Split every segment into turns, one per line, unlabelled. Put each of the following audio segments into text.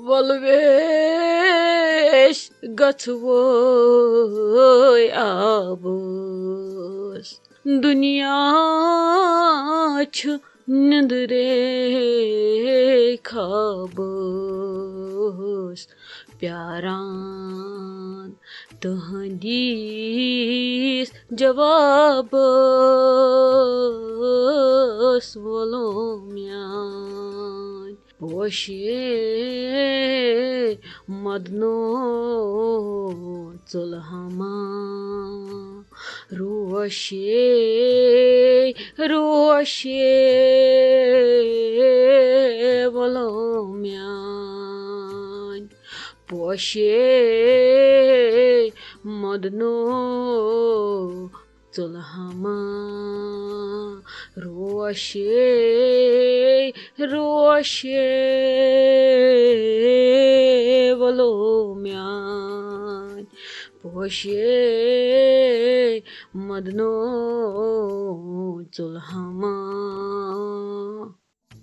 wolvesh gatsvoy abos duniya ch nindre khabos pyaran tuhandis jawabos volumyan Poshe madno zulhama Roshe volumyan Poshe madno zulhama Roshe volumyan Poshe madno zulhama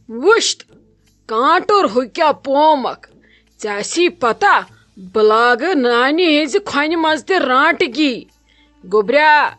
Wusht kantor hukya pomak Jasi pata blag nani his khani mazte rantgi Gobra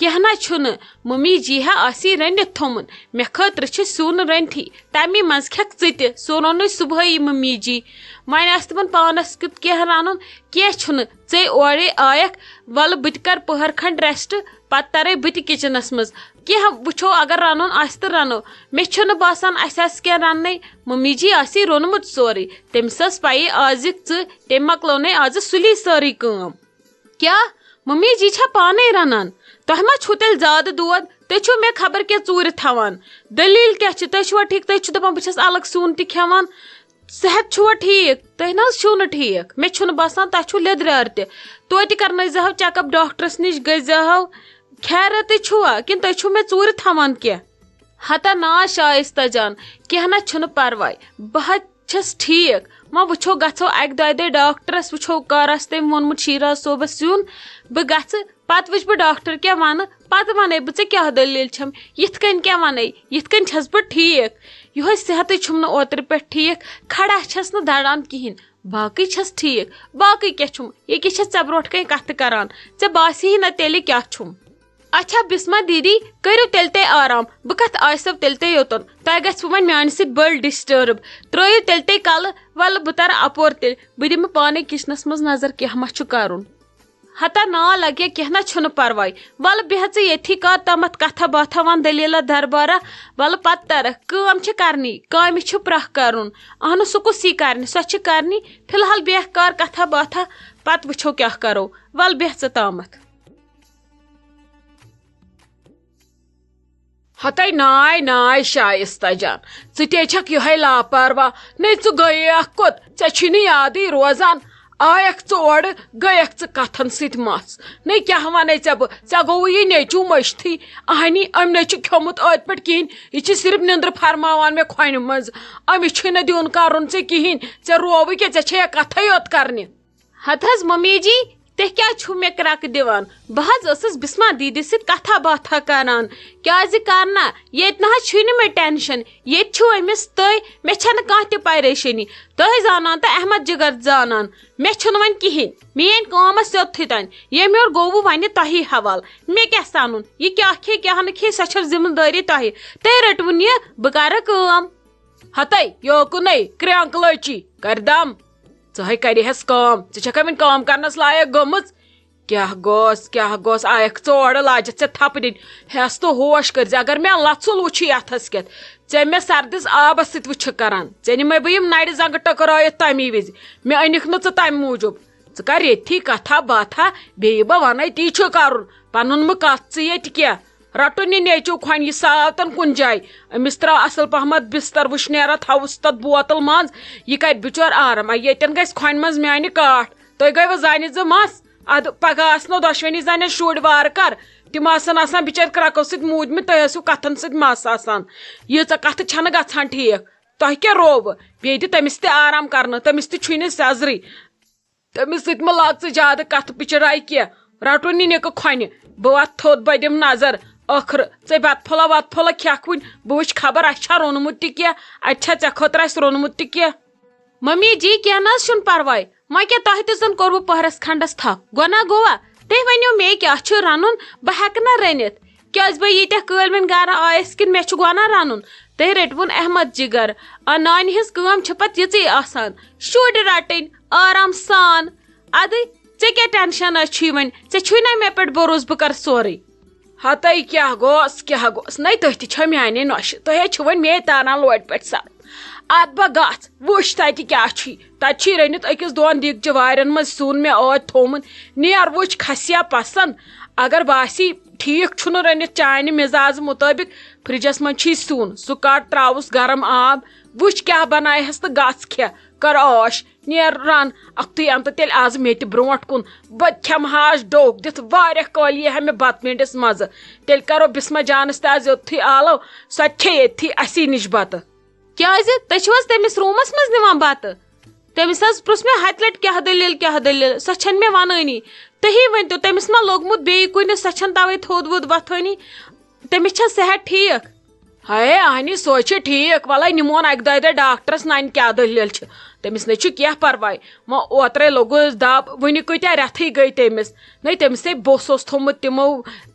کینٛہہ نا چھُنہٕ mummy جی ہا آسی رٔنِتھ تھومُت مےٚ خٲطرٕ چھُ سیُن رٔنتھٕے تَمی منٛز کھٮ۪کھ ژٕ تہِ سُہ روٚنُے صُبحٲیی ممی جی وۄنۍ آسہِ تِمن پانس کیُتھ کینٛہہ رَنُن کینٛہہ چھُنہٕ ژے اورے آیکھ وَلہٕ بہٕ تہِ کَرٕ پٔہر کھنٛڈ ریسٹ پتہٕ ترے بہٕ تہِ کِچنس منٛز کینٛہہ وٕچھو اگر رَنُن آسہِ تہٕ رَنو مےٚ چھُنہٕ باسان اَسہِ آسہِ کینٛہہ رَننٕے ممی جی آسی روٚنمُت سورُے تٔمِس ٲس پَیی آز یِکھ ژٕ تٔمۍ مۄکلٲونَے آزٕ سُلی سٲرٕے کٲم کیٛاہ ممی جی چھا پانے رَنان تۄہہِ ما چھُو تیٚلہِ زیادٕ دود تُہۍ چھِو مےٚ خبر کیٛاہ ژوٗرِ تھاوان دٔلیٖل کیٛاہ چھِ تُہۍ چھِوا ٹھیٖک تُہۍ چھِو دَپان بہٕ چھَس الگ سیُن تہِ کھٮ۪وان صحت چھُوا ٹھیٖک تُہۍ نہ حظ چھِو نہٕ ٹھیٖک مےٚ چھُنہٕ باسان تۄہہِ چھُو لیٚدریٛار تہِ توتہِ کرنٲیزِہو چیک اپ ڈاکٹرس نِش گٔژھزِہو خیرتٕے چھُوا کِنہٕ تُہۍ چھِو مےٚ ژوٗرِ تھاوان کینٛہہ ہتا نا شایستہ جان کینٛہہ نہ چھُنہٕ پرواے بہٕ حظ چھَس ٹھیٖک وۄنۍ وٕچھو گژھو اکہِ دۄیہِ دۄہہِ ڈاکٹرس وٕچھو کر آسہِ تٔمۍ ووٚنمُت شیراز صٲبس یُن بہٕ گژھٕ پتہٕ وٕچھٕ بہٕ ڈاکٹر کیٛاہ وَنہٕ پتہٕ وَنے بہٕ ژےٚ کیٛاہ دٔلیٖل چھَم یِتھ کٔنۍ کیٛاہ وَنے یِتھ کٔنۍ چھَس بہٕ ٹھیٖک یِہوے صحتٕے چھُم نہٕ اوترٕ پٮ۪ٹھ ٹھیٖک کھڑا چھَس نہٕ دَران کِہیٖنۍ باقٕے چھَس ٹھیٖک باقٕے کیٛاہ چھُم ییٚکیٛاہ چھَس ژےٚ برونٛٹھ کَنۍ کَتھٕ کران ژےٚ باسی نہ تیٚلہِ کیٛاہ چھُم اچھا بسما دیدی کٔرِو تیٚلہِ تُہۍ آرام بہٕ کَتھ آسو تیٚلہِ تۄہہِ یوٚتن تۄہہِ گژھوٕ وۄنۍ میانہِ سۭتۍ بٔلۍ ڈِسٹٲرٕب ترٲیِو تیٚلہِ تُہۍ کَلہٕ وَلہٕ بہٕ تَرٕ اَپور تیٚلہِ بہٕ دِمہٕ پانے کِچنس منٛز نظر کیٛاہ ما چھُ کَرُن ہتا نا لگے کینٛہہ نہ چھُنہٕ پرواے وَلہٕ بیٚہہ ژٕ ییٚتھی کَر تامَتھ کَتھا باتھا وَن دٔلیٖلا دربارا وَلہٕ پتہٕ ترکھ کٲم چھِ کَرنی کامہِ چھُ پرٛکھ کَرُن اہنُو سُہ کُسی کَرنہِ سۄ چھِ کَرنی فِلحال بیٚہہ کر کَتھا باتھا پتہٕ وٕچھو کیٛاہ کَرو وَلہٕ بیٚہہ ژٕ تامَتھ
ہتے ناے شایستہ جان ژٕ تے چھکھ یِہے لاپروا نے ژٕ گٔیکھ کوٚت ژےٚ چھُے نہٕ یادٕے روزان آیکھ ژٕ اورٕ گٔیکھ ژٕ کتھن سۭتۍ مس نے کیٛاہ ونے ژےٚ بہٕ ژےٚ گوٚوُے یہِ نیچوٗ مٔشتھٕے اہنی أمۍ نے چھُ کھیوٚمُت ٲدۍ پٲٹھۍ کِہیٖنۍ یہِ چھِ صرف نِندرٕ فرماوان مےٚ کھۄنہِ منٛز أمِس چھُے نہٕ دیُن کرُن ژےٚ کِہیٖنۍ ژےٚ رووٕے کیٛاہ ژےٚ چھے کتھے یوت کرنہِ
ہتہٕ حظ ممی جی تُہۍ کیٛازِ چھِو مےٚ کرٛکہٕ دِوان بہٕ حظ ٲسٕس بسما دیدی سۭتۍ کتھا باتھا کران کیٛازِ کرنا ییٚتہِ نہ حظ چھُے نہٕ مےٚ ٹینشن ییٚتہِ چھِو أمِس تُہۍ مےٚ چھنہٕ کانٛہہ تہِ پریشٲنی تُہۍ زانان تہٕ احمد جگر زانان مےٚ چھُنہٕ وۄنۍ کِہیٖنۍ میٲنۍ کٲم ٲس یوٚتتھٕے تانۍ ییٚمہِ یورٕ گوٚوٕ وۄنۍ تۄہی حوالہٕ مےٚ کیٛاہ سنُن یہِ کیٛاہ کھے کیٛاہ نہٕ کھے سۄ چھےٚ ذمہٕ دٲری تۄہہِ تُہۍ رٔٹوُن یہِ بہٕ کرٕ کٲم
ہتے یوکُنے کرٛینٛک لٲچی کر دم ژٕ ہے کریہس کٲم ژٕ چھکھا وۄنۍ کٲم کرنس لایق گٔمٕژ کیٛاہ گوٚژھ آیکھ ژٕ اورٕ لاجکھ ژےٚ تھپہٕ دِنۍ ہٮ۪س تہٕ ہوش کٔرزِ اگر مےٚ لژھُل وٕچھی اتھس کٮ۪تھ ژےٚ مےٚ سردِس آبس سۭتۍ وٕچھکھ کران ژےٚ نِمے بہٕ یِم نرِ زنگہٕ ٹکرٲیِتھ تمی وِزِ مےٚ أنِکھ نہٕ ژٕ تمہِ موٗجوٗب ژٕ کر ییٚتھی کتھا باتھا بیٚیہِ بہٕ ونے تی چھُ کرُن پنُن مہٕ کتھ ژٕ ییٚتہِ کینٛہہ رٹُن یہِ نیچوٗ کھۄنہِ یہِ ساوتن کُنہِ جایہِ أمِس تراو اصل پہمتھ بستر وٕشنیرا تھوُس تتھ بوتل منٛز یہِ کرِ بِچور آرام ییٚتٮ۪ن گژھِ کھۄنہِ منٛز میانہِ کاٹھ تُہۍ گٔیوٕ زانہِ زٕ مس ادٕ پگہہ آسنو دۄشوٕنی زنٮ۪ن شُرۍ وارٕ کر تِم آسن آسان بِچٲرۍ کرٛکو سۭتۍ موٗدمٕتۍ تُہۍ ٲسِو کتھن سۭتۍ مس آسان ییٖژاہ کتھٕ چھنہٕ گژھان ٹھیٖک تۄہہِ کیٛاہ رووٕ بیٚیہِ دِ تٔمِس تہِ آرام کرنہٕ تٔمِس تہِ چھُے نہٕ سیزرٕے تٔمِس سۭتۍ مہ لاگ ژٕ زیادٕ کتھٕ پِچراے کینٛہہ رٹُن یہِ نِکہٕ کھۄنہِ بہٕ وتھ تھوٚد بہٕ دِمہٕ نظر ٲخٕر ژےٚ بتہٕ پھوٚلا وتہٕ پھوٚلا کھٮ۪کھ وٕنۍ بہٕ وٕچھِ خبر اسہِ چھا روٚنمُت تہِ کینٛہہ اتہِ چھا ژےٚ خٲطرٕ اسہِ روٚنمُت تہِ کینٛہہ
ممی جی کینٛہہ نہ حظ چھُنہٕ پرواے وۄنۍ کیٛاہ تۄہہِ تہِ زن کوٚروٕ پٔہرس کھنڈس تھپھ گۄناہ گوٚوا تُہۍ ؤنِو مےٚ کیٛاہ چھُ رنُن بہٕ ہٮ۪کہٕ نا رٔنِتھ کیٛازِ بہٕ ییٖتیٛاہ کٲلوِنۍ گرٕ آیس کِنہٕ مےٚ چھُ گۄناہ رنُن تُہۍ رٔٹوُن احمد جگر نانہِ ہٕنٛز کٲم چھِ پتہٕ یِژٕے آسان شُرۍ رٹٕنۍ آرام سان ادٕ ژےٚ کیٛاہ ٹینشن چھُے وۄنۍ ژےٚ چھُے نا مےٚ پٮ۪ٹھ بروسہٕ بہٕ کرٕ سورُے
ہتے کیٛاہ گوٚژھ نے تُہۍ تہِ چھو میانے نۄشہِ تُہۍ ہے چھِو وۄنۍ مے تاران لوٹہِ پٮ۪ٹھ سر ادٕ بہٕ گژھ وٕچھ تتہِ کیٛاہ چھُے تتہِ چھُے رٔنِتھ أکِس دۄن دیٖگچہِ وارٮ۪ن منٛز سیُن مےٚ ٲدۍ تھومُت نیر وٕچھ کھسیا پسنٛد اگر باسی ٹھیٖک چھُنہٕ رٔنِتھ چانہِ مِزاز مُطٲبق فرجس منٛز چھُے سیُن سُہ کڑ تراوُس گرم آب وٕچھ کیٛاہ بنایہس تہٕ گژھ کھےٚ کر عٲش نیر رن اکھتُے انتہٕ تیٚلہِ آز مےٚ تہِ برونٛٹھ کُن بہٕ کھٮ۪مہٕ ہاش ڈوٚکھ دِتھ واریاہ کٲلۍ یی ہا مےٚ بتہٕ میٖنٛڈِس مزٕ تیٚلہِ کرو بسما جانس تہِ آز یوٚتتھٕے آلو سۄ تہِ کھے ییٚتھی اسی نِش بتہٕ
کیٛازِ تُہۍ چھِو حظ تٔمِس روٗمس منٛز نِوان بتہٕ تٔمِس حظ پرُژھ مےٚ ہتہِ لٹہِ کیٛاہ دٔلیٖل سۄ چھنہٕ مےٚ ونٲنی تُہی ؤنۍتو تٔمِس ما لوٚگمُت بیٚیہِ کُنہِ سۄ چھنہٕ توے تھوٚد ووٚد وۄتھٲنی تٔمِس چھا صحت ٹھیٖک
ہے اہنی سۄ چھِ ٹھیٖک وَلے نِمون اکہِ دۄیہِ دۄہہِ ڈاکٹرس نانہِ کیٛاہ دٔلیٖل چھِ تٔمِس نَے چھُ کینٛہہ پرواے وۄنۍ اوترے لوٚگُس دب وٕنہِ کۭتیاہ رٮ۪تھٕے گٔے تٔمِس نَے تٔمِس نَے بوٚس اوس تھوٚمُت تِمو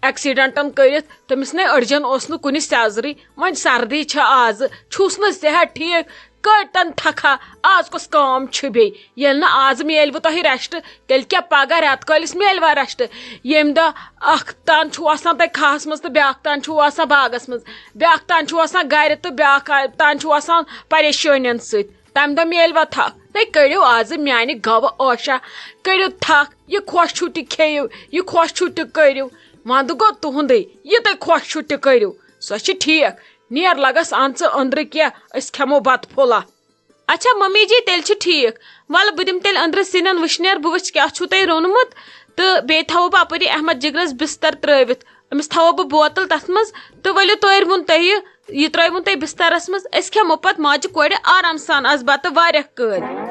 ایکسیڈنٹن کٔرِتھ تٔمِس نَے أڑجن اوس نہٕ کُنہِ سیزرٕے وۄنۍ سردی چھِ آزٕ چھُس نہٕ صحت ٹھیٖک کٔٹن تھکھا آز کۄس کٲم چھِ بیٚیہِ ییٚلہِ نہٕ آز میلوٕ تۄہہِ ریسٹ تیٚلہِ کیٛاہ پگاہ رٮ۪تہٕ کٲلِس میلوا ریسٹ ییٚمہِ دۄہ اکھ تان چھُو آسان تۄہہِ کھہس منٛز تہٕ بیاکھ تان چھُو آسان باغس منٛز بیاکھ تان چھُو آسان گرِ تہٕ بیاکھ تان چھُو آسان پریشٲنین سۭتۍ تمہِ دۄہ میلوا تھکھ تُہۍ کٔڑِو آزٕ میانہِ گوٕ ٲشا کٔڑِو تھکھ یہِ خۄش چھُو تہِ کھیٚیِو یہِ خۄش چھُو تہِ کٔرِو ونٛدٕ گوٚو تُہُنٛدُے یہِ تُہۍ خۄش چھُو تہِ کٔرِو سۄ چھِ ٹھیٖک نیر لگس اَن ژٕ أنٛدرٕ کینٛہہ أسۍ کھٮ۪مو بتہٕ پھوٚلہ
اچھا ممی جی تیٚلہِ چھُ ٹھیٖک وَلہٕ بہٕ دِمہٕ تیٚلہِ أنٛدرٕ سِنٮ۪ن وٕشنیر بہٕ وٕچھِ کیٛاہ چھُو تۄہہِ روٚنمُت تہٕ بیٚیہِ تھاوو بہٕ اپٲری احمد جِگرس بِستر ترٲوِتھ أمِس تھاوو بہٕ بوتل تتھ منٛز تہٕ ؤلِو تٲرۍوُن تۄہہِ یہِ ترٲیوُن تۄہہِ بسترس منٛز أسۍ کھٮ۪مو پتہٕ ماجہِ کورِ آرام سان آز بتہٕ واریاہ کٲلۍ